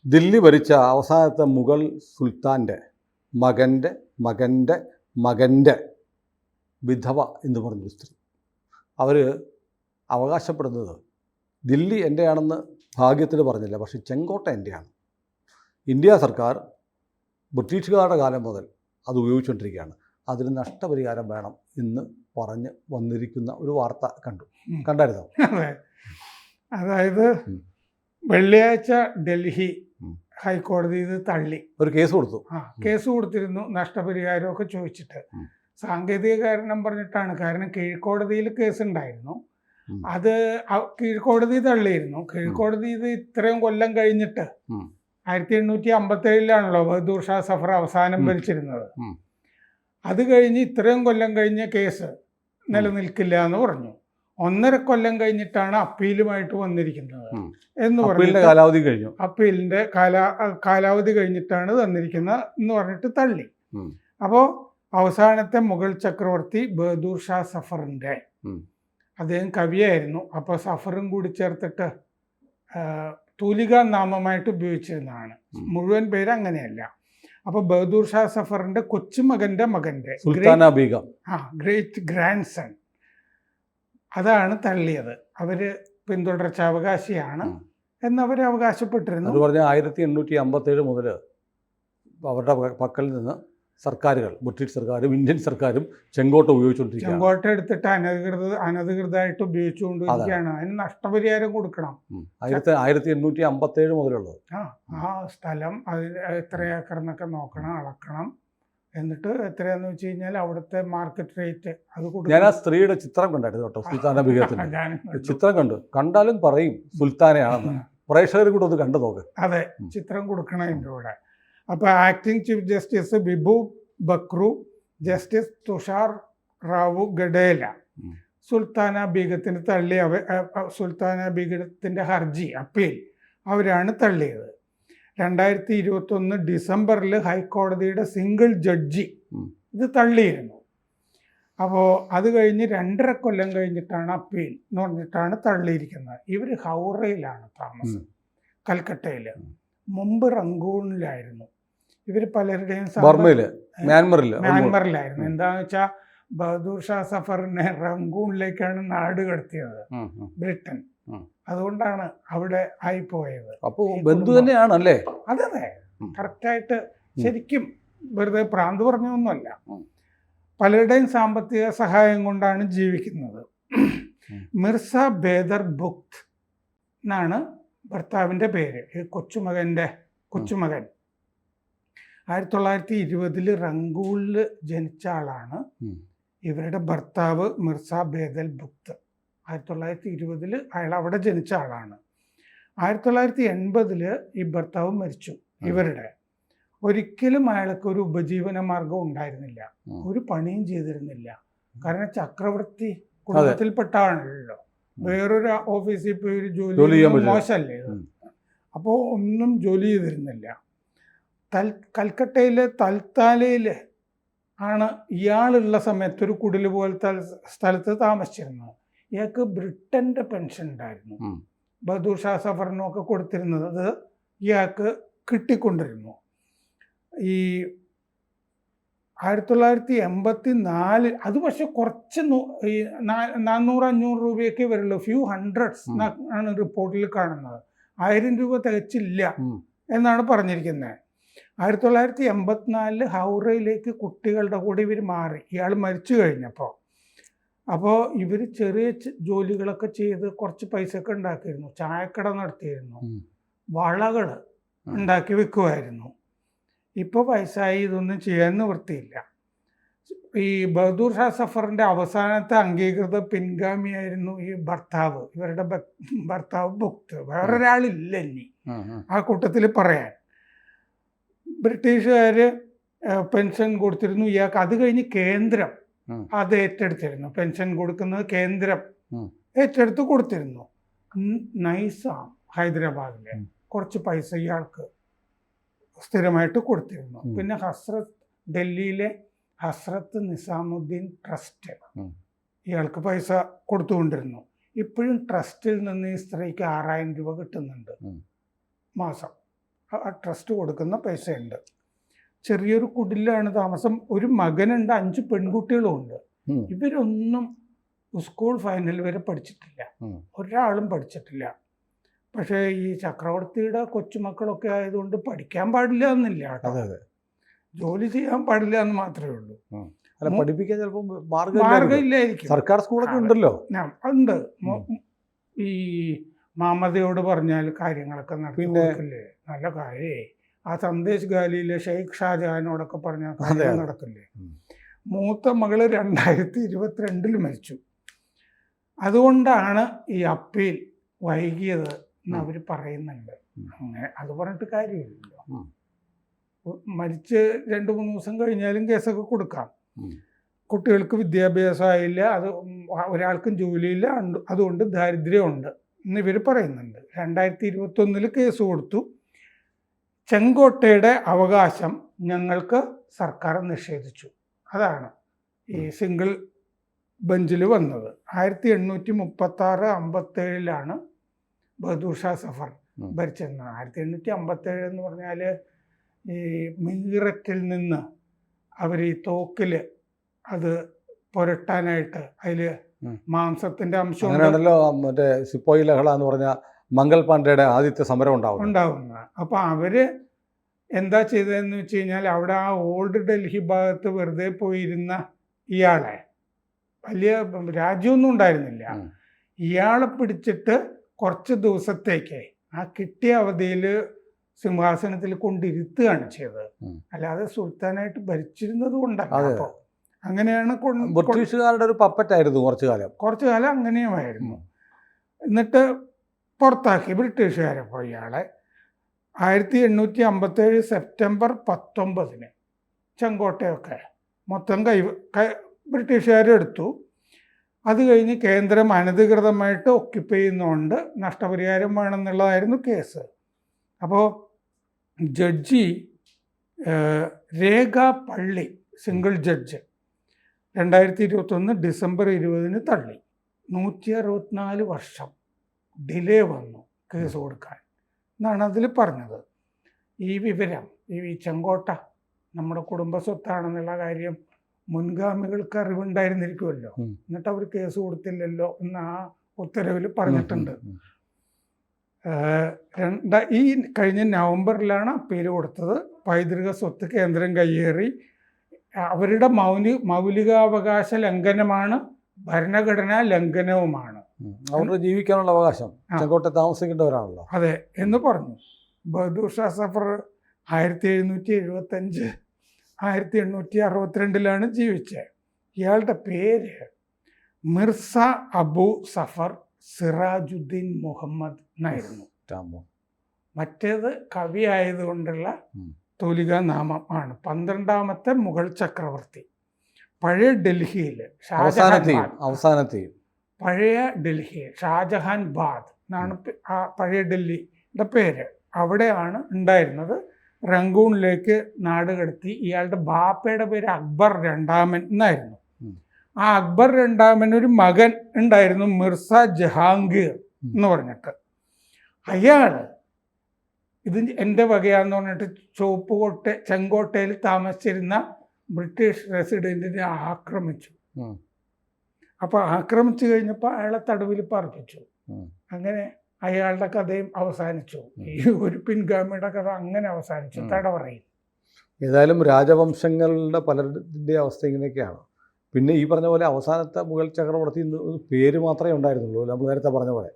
ദില്ലി ഭരിച്ച അവസാനത്തെ മുഗൾ സുൽത്താൻ്റെ മകൻ്റെ മകൻ്റെ മകൻ്റെ വിധവ എന്ന് പറഞ്ഞൊരു സ്ത്രീ. അവർ അവകാശപ്പെടുന്നത് ദില്ലി എൻ്റെയാണെന്ന് ഭാഗ്യത്തിന് പറഞ്ഞില്ല, പക്ഷേ ചെങ്കോട്ട എൻ്റെയാണ്. ഇന്ത്യ സർക്കാർ ബ്രിട്ടീഷുകാരുടെ കാലം മുതൽ അത് ഉപയോഗിച്ചുകൊണ്ടിരിക്കുകയാണ്, അതിന് നഷ്ടപരിഹാരം വേണം എന്ന് പറഞ്ഞ് വന്നിരിക്കുന്ന ഒരു വാർത്ത കണ്ടായിരുന്നോ? അതായത് വെള്ളിയാഴ്ച ഡൽഹി ഹൈക്കോടതി ഇത് തള്ളി ഒരു കേസ് കൊടുത്തു. കേസ് കൊടുത്തിരുന്നു നഷ്ടപരിഹാരമൊക്കെ ചോദിച്ചിട്ട്. സാങ്കേതിക കാരണം പറഞ്ഞിട്ടാണ്. കാരണം കീഴ്ക്കോടതിയിൽ കേസ് ഉണ്ടായിരുന്നു, അത് കീഴ്ക്കോടതി തള്ളിയിരുന്നു. കീഴ്ക്കോടതി ഇത് ഇത്രയും കൊല്ലം കഴിഞ്ഞിട്ട് 1857 ബഹദൂർ ഷാ സഫർ അവസാനം ഭരിച്ചിരുന്നത്. അത് കഴിഞ്ഞ് ഇത്രയും കൊല്ലം കഴിഞ്ഞ കേസ് നിലനിൽക്കില്ല എന്ന് പറഞ്ഞു. 1.5 കൊല്ലം കഴിഞ്ഞിട്ടാണ് അപ്പീലുമായിട്ട് വന്നിരിക്കുന്നത് എന്ന് പറഞ്ഞു. കാലാവധി കഴിഞ്ഞു, അപ്പീലിന്റെ കാലാവധി കഴിഞ്ഞിട്ടാണ് തന്നിരിക്കുന്നത് എന്ന് പറഞ്ഞിട്ട് തള്ളി. അപ്പോൾ അവസാനത്തെ മുഗൾ ചക്രവർത്തി ബഹദൂർ ഷാ സഫറിന്റെ, അദ്ദേഹം കവിയായിരുന്നു, അപ്പോൾ സഫറും കൂടി ചേർത്തിട്ട് തൂലികാ നാമമായിട്ട് ഉപയോഗിച്ചിരുന്നതാണ്. മുഴുവൻ പേര് അങ്ങനെയല്ല. അപ്പോൾ ബഹദൂർ ഷാ സഫറിന്റെ കൊച്ചുമകന്റെ മകന്റെ ഗ്രേറ്റ് ഗ്രാൻഡ് സൺ, അതാണ് തള്ളിയത്. അവര് പിന്തുടർച്ചാവകാശിയാണ് എന്നവർ അവകാശപ്പെട്ടിരുന്നു. അത് പറഞ്ഞാൽ 1857 മുതൽ അവരുടെ പക്കൽ നിന്ന് സർക്കാരുകൾ, ബ്രിട്ടീഷ് സർക്കാരും ഇന്ത്യൻ സർക്കാരും ചെങ്കോട്ട ഉപയോഗിച്ചുകൊണ്ടിരിക്കുകയാണ്. ചെങ്കോട്ട എടുത്തിട്ട് അനധികൃതമായിട്ട് ഉപയോഗിച്ചുകൊണ്ടിരിക്കുകയാണ്. അതിന് നഷ്ടപരിഹാരം കൊടുക്കണം. 1857 മുതലുള്ളത്. ആ സ്ഥലം എത്ര ഏക്കർ എന്നൊക്കെ നോക്കണം, അളക്കണം. എന്നിട്ട് എത്രയാന്ന് വെച്ച് കഴിഞ്ഞാൽ അവിടുത്തെ മാർക്കറ്റ് റേറ്റ് അത് കൊടുക്കും. ഞാൻ ആ സ്ത്രീയുടെ ചിത്രം കണ്ടായിരുന്നു കേട്ടോ, സുൽത്താന ബീഗത്തിന്റെ ചിത്രം കണ്ടാലും പറയും സുൽത്താനയാണെന്ന്. പ്രേക്ഷകർ കൂടെ ഒന്ന് കണ്ടു നോക്ക്. അതെ, ചിത്രം കൊടുക്കണം എൻ്റെ കൂടെ. അപ്പോൾ ആക്ടിംഗ് ചീഫ് ജസ്റ്റിസ് വിഭു ബക്രു, ജസ്റ്റിസ് തുഷാർ റാവു ഗഡേല സുൽത്താന ബീഗത്തിന് സുൽത്താന ബീഗത്തിന്റെ ഹർജി അപ്പീൽ അവരാണ് തള്ളിയത്. 2021 ഡിസംബറിൽ ഹൈക്കോടതിയുടെ സിംഗിൾ ജഡ്ജി ഇത് തള്ളിയിരുന്നു. അപ്പോൾ അത് കഴിഞ്ഞ് 2.5 കൊല്ലം കഴിഞ്ഞിട്ടാണ് അപ്പീൽ എന്ന് പറഞ്ഞിട്ടാണ് തള്ളിയിരിക്കുന്നത്. ഇവർ ഹൗറയിലാണ് താമസം, കൽക്കട്ടയിൽ. മുമ്പ് റങ്കൂണിലായിരുന്നു. ഇവർ പലരുടെയും മ്യാൻമറിലായിരുന്നു. എന്താണെന്ന് വെച്ചാൽ ബഹദൂർ ഷാ സഫറിനെ റങ്കൂണിലേക്കാണ് നാട് കടത്തിയത് ബ്രിട്ടൻ. അതുകൊണ്ടാണ് അവിടെ ആയിപ്പോയത്. അപ്പോൾ ബന്ധു തന്നെയാണല്ലേ? അതെ, കറക്റ്റായിട്ട്. ശരിക്കും വെറുതെ പ്രാന്ത് പറഞ്ഞൊന്നുമല്ല. പലരുടെയും സാമ്പത്തിക സഹായം കൊണ്ടാണ് ജീവിക്കുന്നത്. മിർസ ബേദർ ബുക്ത് എന്നാണ് ഭർത്താവിൻ്റെ പേര്. ഈ കൊച്ചുമകൻ 1920 റങ്കൂണിൽ ജനിച്ച ആളാണ്. ഇവരുടെ ഭർത്താവ് മിർസ ബേദൽ ബുക്ത് 1920 അയാൾ അവിടെ ജനിച്ച ആളാണ്. 1980 ഈ ഭർത്താവ് മരിച്ചു. ഇവരുടെ ഒരിക്കലും അയാൾക്ക് ഒരു ഉപജീവന മാർഗം ഉണ്ടായിരുന്നില്ല, ഒരു പണിയും ചെയ്തിരുന്നില്ല. കാരണം ചക്രവർത്തി കുടുംബത്തിൽപ്പെട്ട ആണല്ലോ. വേറൊരു ഓഫീസിൽ പോയി ഒരു ജോലി മോശമല്ലേ ഇത്. അപ്പോൾ ഒന്നും ജോലി ചെയ്തിരുന്നില്ല. കൽക്കട്ടയിലെ തൽത്താലയിൽ ആണ് ഇയാളുള്ള സമയത്ത് ഒരു കുടിൽ പോലത്തെ സ്ഥലത്ത് താമസിച്ചിരുന്നത്. ഇയാൾക്ക് ബ്രിട്ടൻ്റെ പെൻഷൻ ഉണ്ടായിരുന്നു. ബഹദൂർ ഷാ സഫറിനൊക്കെ കൊടുത്തിരുന്നത് അത് ഇയാൾക്ക് കിട്ടിക്കൊണ്ടിരുന്നു. ഈ 1984 അത് പക്ഷെ കുറച്ച് 400-500 രൂപയൊക്കെ വരുള്ളൂ. ഫ്യൂ ഹൺഡ്രഡ്സ് ആണ് റിപ്പോർട്ടിൽ കാണുന്നത്. 1000 രൂപ തികച്ചില്ല എന്നാണ് പറഞ്ഞിരിക്കുന്നത്. 1984 ഹൗറയിലേക്ക് കുട്ടികളുടെ കൂടെ ഇവർ മാറി, ഇയാൾ മരിച്ചു കഴിഞ്ഞപ്പോൾ. അപ്പോൾ ഇവർ ചെറിയ ജോലികളൊക്കെ ചെയ്ത് കുറച്ച് പൈസയൊക്കെ ഉണ്ടാക്കിയിരുന്നു. ചായക്കട നടത്തിയിരുന്നു, വളകൾ ഉണ്ടാക്കി വെക്കുമായിരുന്നു. ഇപ്പോൾ വയസ്സായി, ഇതൊന്നും ചെയ്യാൻ നിവൃത്തിയില്ല. ഈ ബഹദൂർ ഷാ സഫറിൻ്റെ അവസാനത്തെ അംഗീകൃത പിൻഗാമിയായിരുന്നു ഈ ഭർത്താവ്, ഇവരുടെ ഭർത്താവ് ബുക്ത്. വേറൊരാളില്ല ഇനി ആ കൂട്ടത്തിൽ പറയാൻ. ബ്രിട്ടീഷുകാർ പെൻഷൻ കൊടുത്തിരുന്നു ഇയാൾക്ക്. അത് കഴിഞ്ഞ് കേന്ദ്രം അത് ഏറ്റെടുത്തിരുന്നു. പെൻഷൻ കൊടുക്കുന്നത് കേന്ദ്രം ഏറ്റെടുത്ത് കൊടുത്തിരുന്നു. നൈസാം ഹൈദരാബാദിലെ കുറച്ച് പൈസ ഇയാൾക്ക് സ്ഥിരമായിട്ട് കൊടുത്തിരുന്നു. പിന്നെ ഡൽഹിയിലെ ഹസ്രത്ത് നിസാമുദ്ദീൻ ട്രസ്റ്റ് ഇയാൾക്ക് പൈസ കൊടുത്തുകൊണ്ടിരുന്നു. ഇപ്പോഴും ട്രസ്റ്റിൽ നിന്ന് ഈ സ്ത്രീക്ക് 6000 രൂപ കിട്ടുന്നുണ്ട് മാസം. ട്രസ്റ്റ് കൊടുക്കുന്ന പൈസയുണ്ട്. ചെറിയൊരു കുടിലാണ് താമസം. ഒരു മകനുണ്ട്, 5 പെൺകുട്ടികളും ഉണ്ട്. ഇവരൊന്നും സ്കൂൾ ഫൈനൽ വരെ പഠിച്ചിട്ടില്ല, ഒരാളും പഠിച്ചിട്ടില്ല. പക്ഷേ ഈ ചക്രവർത്തിയുടെ കൊച്ചുമക്കളൊക്കെ ആയതുകൊണ്ട് പഠിക്കാൻ പാടില്ല എന്നില്ല കേട്ടോ, ജോലി ചെയ്യാൻ പാടില്ല എന്ന് മാത്രമേ ഉള്ളൂ. പഠിപ്പിക്കാൻ ചിലപ്പോൾ മാർഗമില്ലായിരിക്കും. സർക്കാർ സ്കൂളൊക്കെ ഉണ്ടല്ലോ. ഉണ്ട്. ഈ മാമതയോട് പറഞ്ഞാൽ കാര്യങ്ങളൊക്കെ നടക്കില്ലേ? നല്ല കാര്യേ. ആ സന്ദേശ് ഗാലിയിലെ ഷെയ്ഖ് ഷാജഹാനോടൊക്കെ പറഞ്ഞാൽ കാര്യങ്ങൾ നടക്കില്ലേ? മൂത്ത മകള് 2022 മരിച്ചു. അതുകൊണ്ടാണ് ഈ അപ്പീൽ വൈകിയത് എന്ന് അവർ പറയുന്നുണ്ട്. അങ്ങനെ അത് പറഞ്ഞിട്ട് കാര്യമില്ലല്ലോ. മരിച്ച് 2-3 ദിവസം കഴിഞ്ഞാലും കേസൊക്കെ കൊടുക്കാം. കുട്ടികൾക്ക് വിദ്യാഭ്യാസം ആയില്ല, അത് ഒരാൾക്കും ജോലിയില്ല, അതുകൊണ്ട് ദാരിദ്ര്യമുണ്ട് എന്ന് ഇവർ പറയുന്നുണ്ട്. 2021 കേസ് കൊടുത്തു. ചെങ്കോട്ടയുടെ അവകാശം ഞങ്ങൾക്ക് സർക്കാർ നിഷേധിച്ചു. അതാണ് ഈ സിംഗിൾ ബെഞ്ചിൽ വന്നത്. 1836-57 ബഹദൂർ ഷാ സഫർ ഭരിച്ചിരുന്നത്. 1857 എന്ന് പറഞ്ഞാൽ ഈ മീററ്റിൽ നിന്ന് അവർ ഈ തോക്കിൽ അത് പുരട്ടാനായിട്ട് അതിൽ മാംസത്തിന്റെ അംശം അങ്ങനെയാണല്ലോ മറ്റേ സിപ്പോയി ലഹള എന്ന് പറഞ്ഞ മംഗൾ പാണ്ഡെയുടെ ആദ്യത്തെ സമരം ഉണ്ടാവുന്നത്. അപ്പോൾ അവര് എന്താ ചെയ്തതെന്ന് വെച്ച് കഴിഞ്ഞാൽ അവിടെ ആ ഓൾഡ് ഡൽഹി ഭാഗത്ത് വെറുതെ പോയിരുന്ന ഇയാളെ, വലിയ രാജ്യമൊന്നും ഉണ്ടായിരുന്നില്ല, ഇയാളെ പിടിച്ചിട്ട് കുറച്ച് ദിവസത്തേക്ക് ആ കിട്ടിയ അവധിയിൽ സിംഹാസനത്തിൽ കൊണ്ടിരുത്തുകയാണ് ചെയ്തത്. അല്ലാതെ സുൽത്താനായിട്ട് ഭരിച്ചിരുന്നത് കൊണ്ടല്ല. അപ്പോൾ അങ്ങനെയാണ്. ബ്രിട്ടീഷുകാരുടെ ഒരു പപ്പറ്റായിരുന്നു കുറച്ചു കാലം അങ്ങനെയുമായിരുന്നു. എന്നിട്ട് പുറത്താക്കി ബ്രിട്ടീഷുകാരെ പോയി ഇയാളെ. 1857 സെപ്റ്റംബർ 19 ചെങ്കോട്ടയൊക്കെ മൊത്തം ബ്രിട്ടീഷുകാരെടുത്തു. അത് കഴിഞ്ഞ് കേന്ദ്രം അനധികൃതമായിട്ട് ഒക്യുപ്പൈ ചെയ്യുന്നതുകൊണ്ട് നഷ്ടപരിഹാരം വേണമെന്നുള്ളതായിരുന്നു കേസ്. അപ്പോൾ ജഡ്ജി രേഖ പള്ളി, സിംഗിൾ ജഡ്ജ്, 2021 ഡിസംബർ 20 തള്ളി. 164 വർഷം ഡിലേ വന്നു കേസ് കൊടുക്കാൻ എന്നാണ് അതിൽ പറഞ്ഞത്. ഈ വിവരം, ഈ ചെങ്കോട്ട നമ്മുടെ കുടുംബ സ്വത്താണെന്നുള്ള കാര്യം മുൻഗാമികൾക്ക് അറിവുണ്ടായിരുന്നിരിക്കുമല്ലോ. എന്നിട്ട് അവർ കേസ് കൊടുത്തില്ലല്ലോ എന്ന് ആ ഉത്തരവിൽ പറഞ്ഞിട്ടുണ്ട്. ഈ കഴിഞ്ഞ നവംബറിലാണ് അപ്പീൽ കൊടുത്തത്. പൈതൃക സ്വത്ത് കേന്ദ്രം കയ്യേറി. അവരുടെ മൗലികാവകാശ ലംഘനമാണ്, ഭരണഘടനാ ലംഘനവുമാണ്. അവരുടെ ജീവിക്കാനുള്ള അവകാശം, ചെങ്കോട്ടെ താമസിക്കേണ്ടവരാണല്ലോ. അതെ എന്ന് പറഞ്ഞു. ബഹദൂർ ഷാ സഫർ 1775 1862 ജീവിച്ചത്. ഇയാളുടെ പേര് മിർസ അബു സഫർ സിറാജുദ്ദീൻ മുഹമ്മദ് എന്നായിരുന്നു. മറ്റേത് കവി ആയതുകൊണ്ടുള്ള തൂലിക നാമം ആണ്. 12ാമത്തെ മുഗൾ ചക്രവർത്തി. പഴയ ഡൽഹിയിൽ പഴയ ഡൽഹി ഷാജഹാൻ ബാദ് എന്നാണ് ആ പഴയ ഡൽഹിയുടെ പേര്. അവിടെയാണ് ഉണ്ടായിരുന്നത്. റംഗൂണിലേക്ക് നാട് കടത്തി. ഇയാളുടെ ബാപ്പയുടെ പേര് അക്ബർ രണ്ടാമൻ എന്നായിരുന്നു. ആ അക്ബർ രണ്ടാമൻ ഒരു മകൻ ഉണ്ടായിരുന്നു, മിർസ ജഹാംഗീർ എന്ന് പറഞ്ഞിട്ട്. അയാൾ ഇത് എൻ്റെ വകയാന്ന് പറഞ്ഞിട്ട് ചെങ്കോട്ടയിൽ താമസിച്ചിരുന്ന ബ്രിട്ടീഷ് റെസിഡൻറ്റിനെ ആക്രമിച്ചു. അപ്പോൾ ആക്രമിച്ചു കഴിഞ്ഞപ്പോൾ അയാളെ തടവിൽ പാർപ്പിച്ചു. അങ്ങനെ അയാളുടെ കഥയും അവസാനിച്ചു. ഈ ഒരു പിൻഗാമിയുടെ കഥ അങ്ങനെ അവസാനിച്ചു തടവറയിൽ. ഏതായാലും രാജവംശങ്ങളുടെ പലരുടെ അവസ്ഥ ഇങ്ങനെയൊക്കെയാണ്. പിന്നെ ഈ പറഞ്ഞ പോലെ അവസാനത്തെ മുഗൾ ചക്രവർത്തി പേര് മാത്രമേ ഉണ്ടായിരുന്നുള്ളൂ. നമ്മൾ നേരത്തെ പറഞ്ഞ പോലെ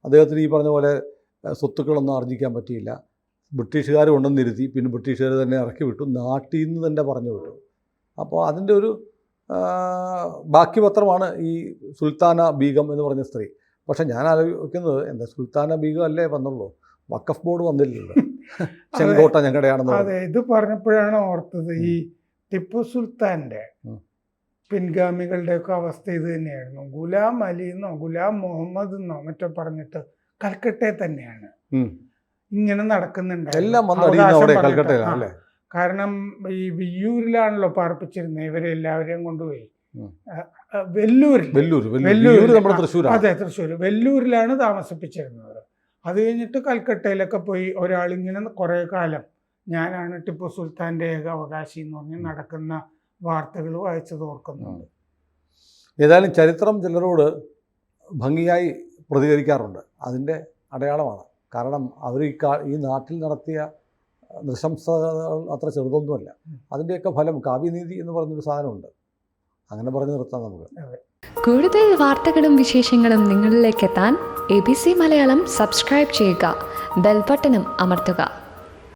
അദ്ദേഹത്തിന് ഈ പറഞ്ഞ പോലെ സ്വത്തുക്കളൊന്നും ആർജിക്കാൻ പറ്റിയില്ല. ബ്രിട്ടീഷുകാർ കൊണ്ടുവന്നിരുത്തി, പിന്നെ ബ്രിട്ടീഷുകാർ തന്നെ ഇറക്കി വിട്ടു, നാട്ടിൽ നിന്ന് തന്നെ പറഞ്ഞു വിട്ടു. അപ്പോൾ അതിൻ്റെ ഒരു ബാക്കി പത്രമാണ് ഈ സുൽത്താന ബീഗം എന്ന് പറഞ്ഞ സ്ത്രീ. പക്ഷെ ഞാൻ ആലോചിക്കുന്നത്, എന്താ സുൽത്താന ബീഗം അല്ലേ വന്നുള്ളൂ, വഖഫ് ബോർഡ് വന്നില്ലല്ലോ. ചെങ്കോട്ട ഞങ്ങളുടെയാണെന്ന്. അതെ, ഇത് പറഞ്ഞപ്പോഴാണ് ഓർത്തത്. ഈ ടിപ്പു സുൽത്താൻ്റെ പിൻഗാമികളുടെയൊക്കെ അവസ്ഥ ഇത് തന്നെയായിരുന്നു. ഗുലാം അലി എന്നോ ഗുലാം മുഹമ്മദ് എന്നോ മറ്റോ പറഞ്ഞിട്ട് കൽക്കട്ടയിൽ തന്നെയാണ് ഇങ്ങനെ നടക്കുന്നുണ്ടായിരുന്നു. കാരണം ഈ വിയ്യൂരിലാണല്ലോ പാർപ്പിച്ചിരുന്നത്. ഇവരെല്ലാവരെയും കൊണ്ടുപോയി വെല്ലൂരിൽ, അതെ തൃശ്ശൂർ, വെല്ലൂരിലാണ് താമസിപ്പിച്ചിരുന്നത്. അത് കഴിഞ്ഞിട്ട് കൽക്കട്ടയിലൊക്കെ പോയി ഒരാളിങ്ങനെ കുറേ കാലം ഞാനാണ് ടിപ്പു സുൽത്താൻ്റെ ഏക അവകാശി എന്ന് പറഞ്ഞ് നടക്കുന്ന വാർത്തകൾ വായിച്ചത് ഓർക്കുന്നുണ്ട്. ഏതായാലും ചരിത്രം ചിലരോട് ഭംഗിയായി പ്രതികരിക്കാറുണ്ട്. അതിൻ്റെ അടയാളമാണ്. കാരണം അവർ ഈ നാട്ടിൽ നടത്തിയ നൃശംസകൾ അത്ര ചെറുതൊന്നുമല്ല. അതിൻ്റെയൊക്കെ ഫലം കാവ്യനീതി എന്ന് പറഞ്ഞൊരു സാധനമുണ്ട്. അങ്ങനെ പറഞ്ഞു നിർത്താം നമുക്ക്. കൂടുതൽ വാർത്തകളും വിശേഷങ്ങളും നിങ്ങളിലേക്ക് എത്താൻ ABC മലയാളം സബ്സ്ക്രൈബ് ചെയ്യുക, ബെൽ ബട്ടണും അമർത്തുക.